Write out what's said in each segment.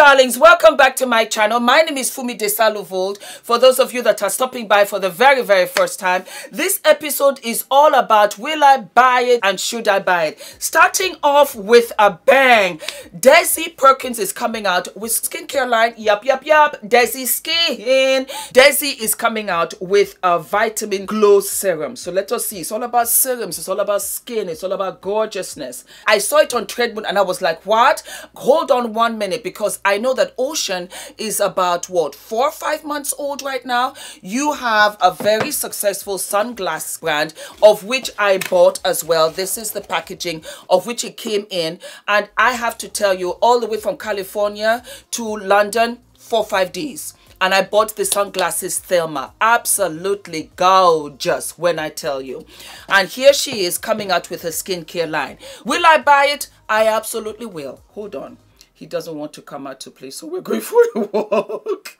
darlings, welcome back to my channel. My name is Fumi Desalu-Vold. For those of you that are stopping by for the very first time, this episode is all about will I buy it and should I buy it. Starting off with a bang, Desi Perkins is coming out with skincare line. Yup. Desi Skin. Desi is coming out with a vitamin glow serum. So let us see. It's all about serums. It's all about skin. It's all about gorgeousness. I saw it on Treadmill and I was like, what? Hold on 1 minute, because I know that Ocean is about what, 4 or 5 months old right now. You have a very successful sunglass brand of which I bought as well. This is the packaging of which it came in, and I have to tell you, all the way from California to London, 4 or 5 days. And I bought the sunglasses Thelma. Absolutely gorgeous when I tell you. And here she is coming out with her skincare line. Will I buy it? I absolutely will. Hold on. He doesn't want to come out to play, so we're going for a walk.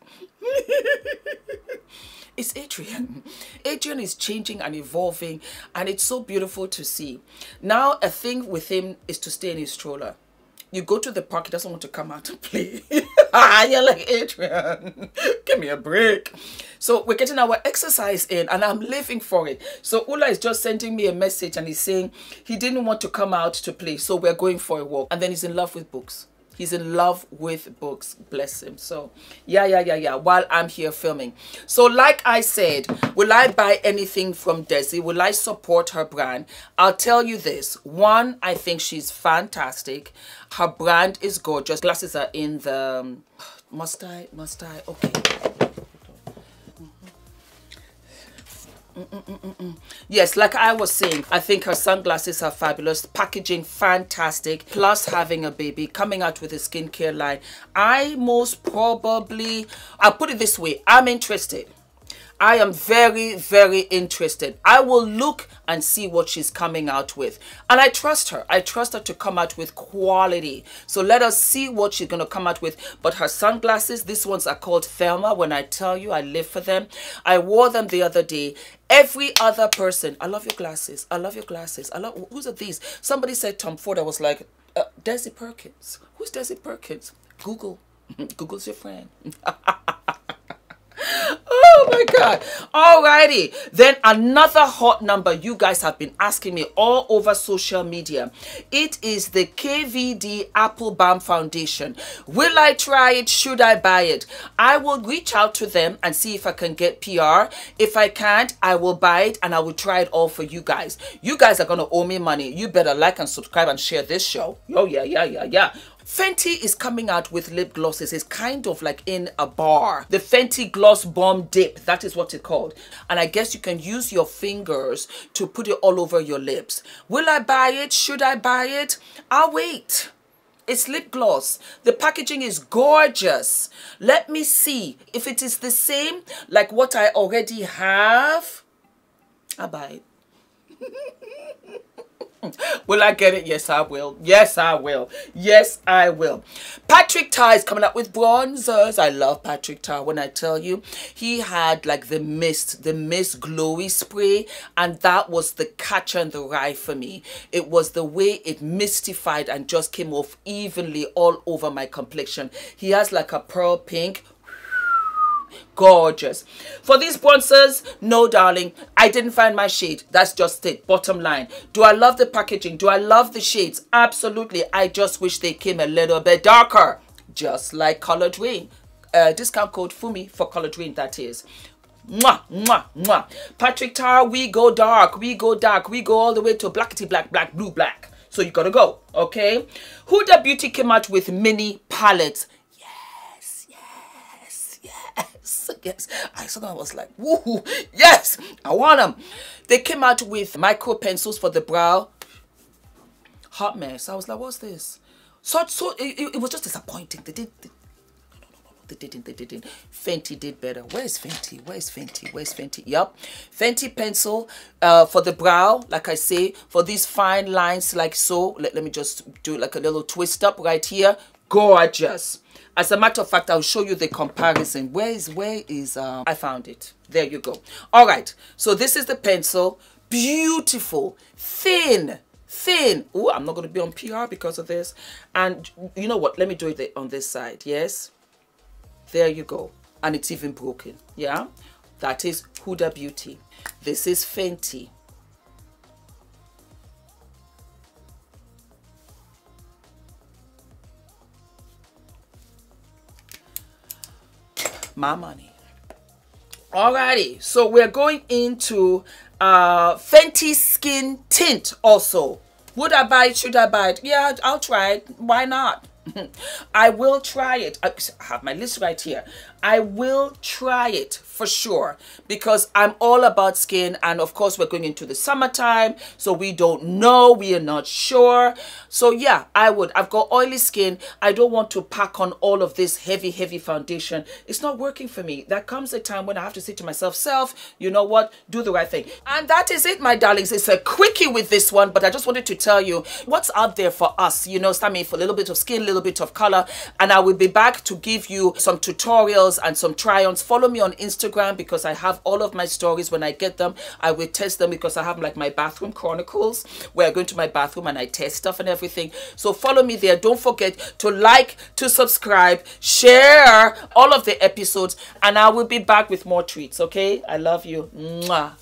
It's Adrian. Adrian is changing and evolving, and it's so beautiful to see. Now, a thing with him is to stay in his stroller. You go to the park, he doesn't want to come out and play. You're like, Adrian, give me a break. So we're getting our exercise in, and I'm living for it. So Ula is just sending me a message, and he's saying he didn't want to come out to play, so we're going for a walk. And then he's in love with books. He's in love with books, bless him. So yeah, while I'm here filming. So like I said, will I buy anything from Desi? Will I support her brand? I'll tell you this. One, I think she's fantastic. Her brand is gorgeous. Glasses are in the... Must I? Okay. Yes, like I was saying, I think her sunglasses are fabulous, packaging fantastic, plus having a baby, coming out with a skincare line. I most probably, I'll put it this way, I'm interested. I am very interested. I will look and see what she's coming out with. And I trust her. I trust her to come out with quality. So let us see what she's going to come out with. But her sunglasses, these ones are called Thelma. When I tell you, I live for them. I wore them the other day. Every other person, I love your glasses. I love your glasses. I love, whose are these? Somebody said Tom Ford. I was like, Desi Perkins. Who's Desi Perkins? Google. Google's your friend. Oh my God. Alrighty. Then another hot number you guys have been asking me all over social media. It is the Kvd Apple Bam Foundation. Will I try it? Should I buy it? I will reach out to them and see if I can get PR. If I can't, I will buy it and I will try it all for you guys. You guys are going to owe me money. You better like and subscribe and share this show. Oh yeah. Fenty is coming out with lip glosses. It's kind of like in a bar. The Fenty Gloss Bomb Dip, that is what it's called. And I guess you can use your fingers to put it all over your lips. Will I buy it? Should I buy it? I'll wait. It's lip gloss. The packaging is gorgeous. Let me see if it is the same like what I already have. I'll buy it. Will I get it? Yes, I will. Yes, I will. Yes, I will. Patrick Tar is coming up with bronzers. I love Patrick Tar. When I tell you, he had like the mist glowy spray, and that was the catcher in the rye for me. It was the way it mystified and just came off evenly all over my complexion. He has like a pearl pink. Gorgeous. For these bronzers, no darling, I didn't find my shade. That's just it. Bottom line. Do I love the packaging? Do I love the shades? Absolutely. I just wish they came a little bit darker, just like Colored Rain. Discount code Fumi for Colored Rain, that is. Mwah, mwah, mwah. Patrick Tar, we go dark, we go dark, we go all the way to blackety black, black, blue, black. So you gotta go, okay? Huda Beauty came out with mini palettes. Yes, I saw them. I was like, woohoo, yes, I want them. They came out with micro pencils for the brow. Hot mess. I was like, what's this? So it was just disappointing. They didn't. Fenty did better. Where's Fenty? Yep. Fenty pencil for the brow, like I say, for these fine lines like so. Let me just do like a little twist up right here. Gorgeous. As a matter of fact, I'll show you the comparison. Where is I found it. There you go. All right. So this is the pencil. Beautiful, thin, thin. Oh, I'm not going to be on PR because of this. And you know what? Let me do it on this side. Yes. There you go. And it's even broken. Yeah. That is Huda Beauty. This is Fenty. My money. Alrighty. So we're going into Fenty Skin Tint also. Would I buy it? Should I buy it? Yeah, I'll try it. Why not? I will try it. I have my list right here. I will try it for sure because I'm all about skin, and of course we're going into the summertime, so we don't know, we are not sure. So yeah, I would. I've got oily skin. I don't want to pack on all of this heavy foundation. It's not working for me. There comes a time when I have to say to myself, self, you know what, do the right thing. And that is it, my darlings. It's a quickie with this one, but I just wanted to tell you what's out there for us, you know, starting for a little bit of skin, a little bit of color, and I will be back to give you some tutorials and some try-ons. Follow me on Instagram because I have all of my stories. When I get them, I will test them because I have like my bathroom chronicles where I go into my bathroom and I test stuff and everything. So follow me there. Don't forget to like, to subscribe, share all of the episodes, and I will be back with more treats. Okay, I love you. Mwah.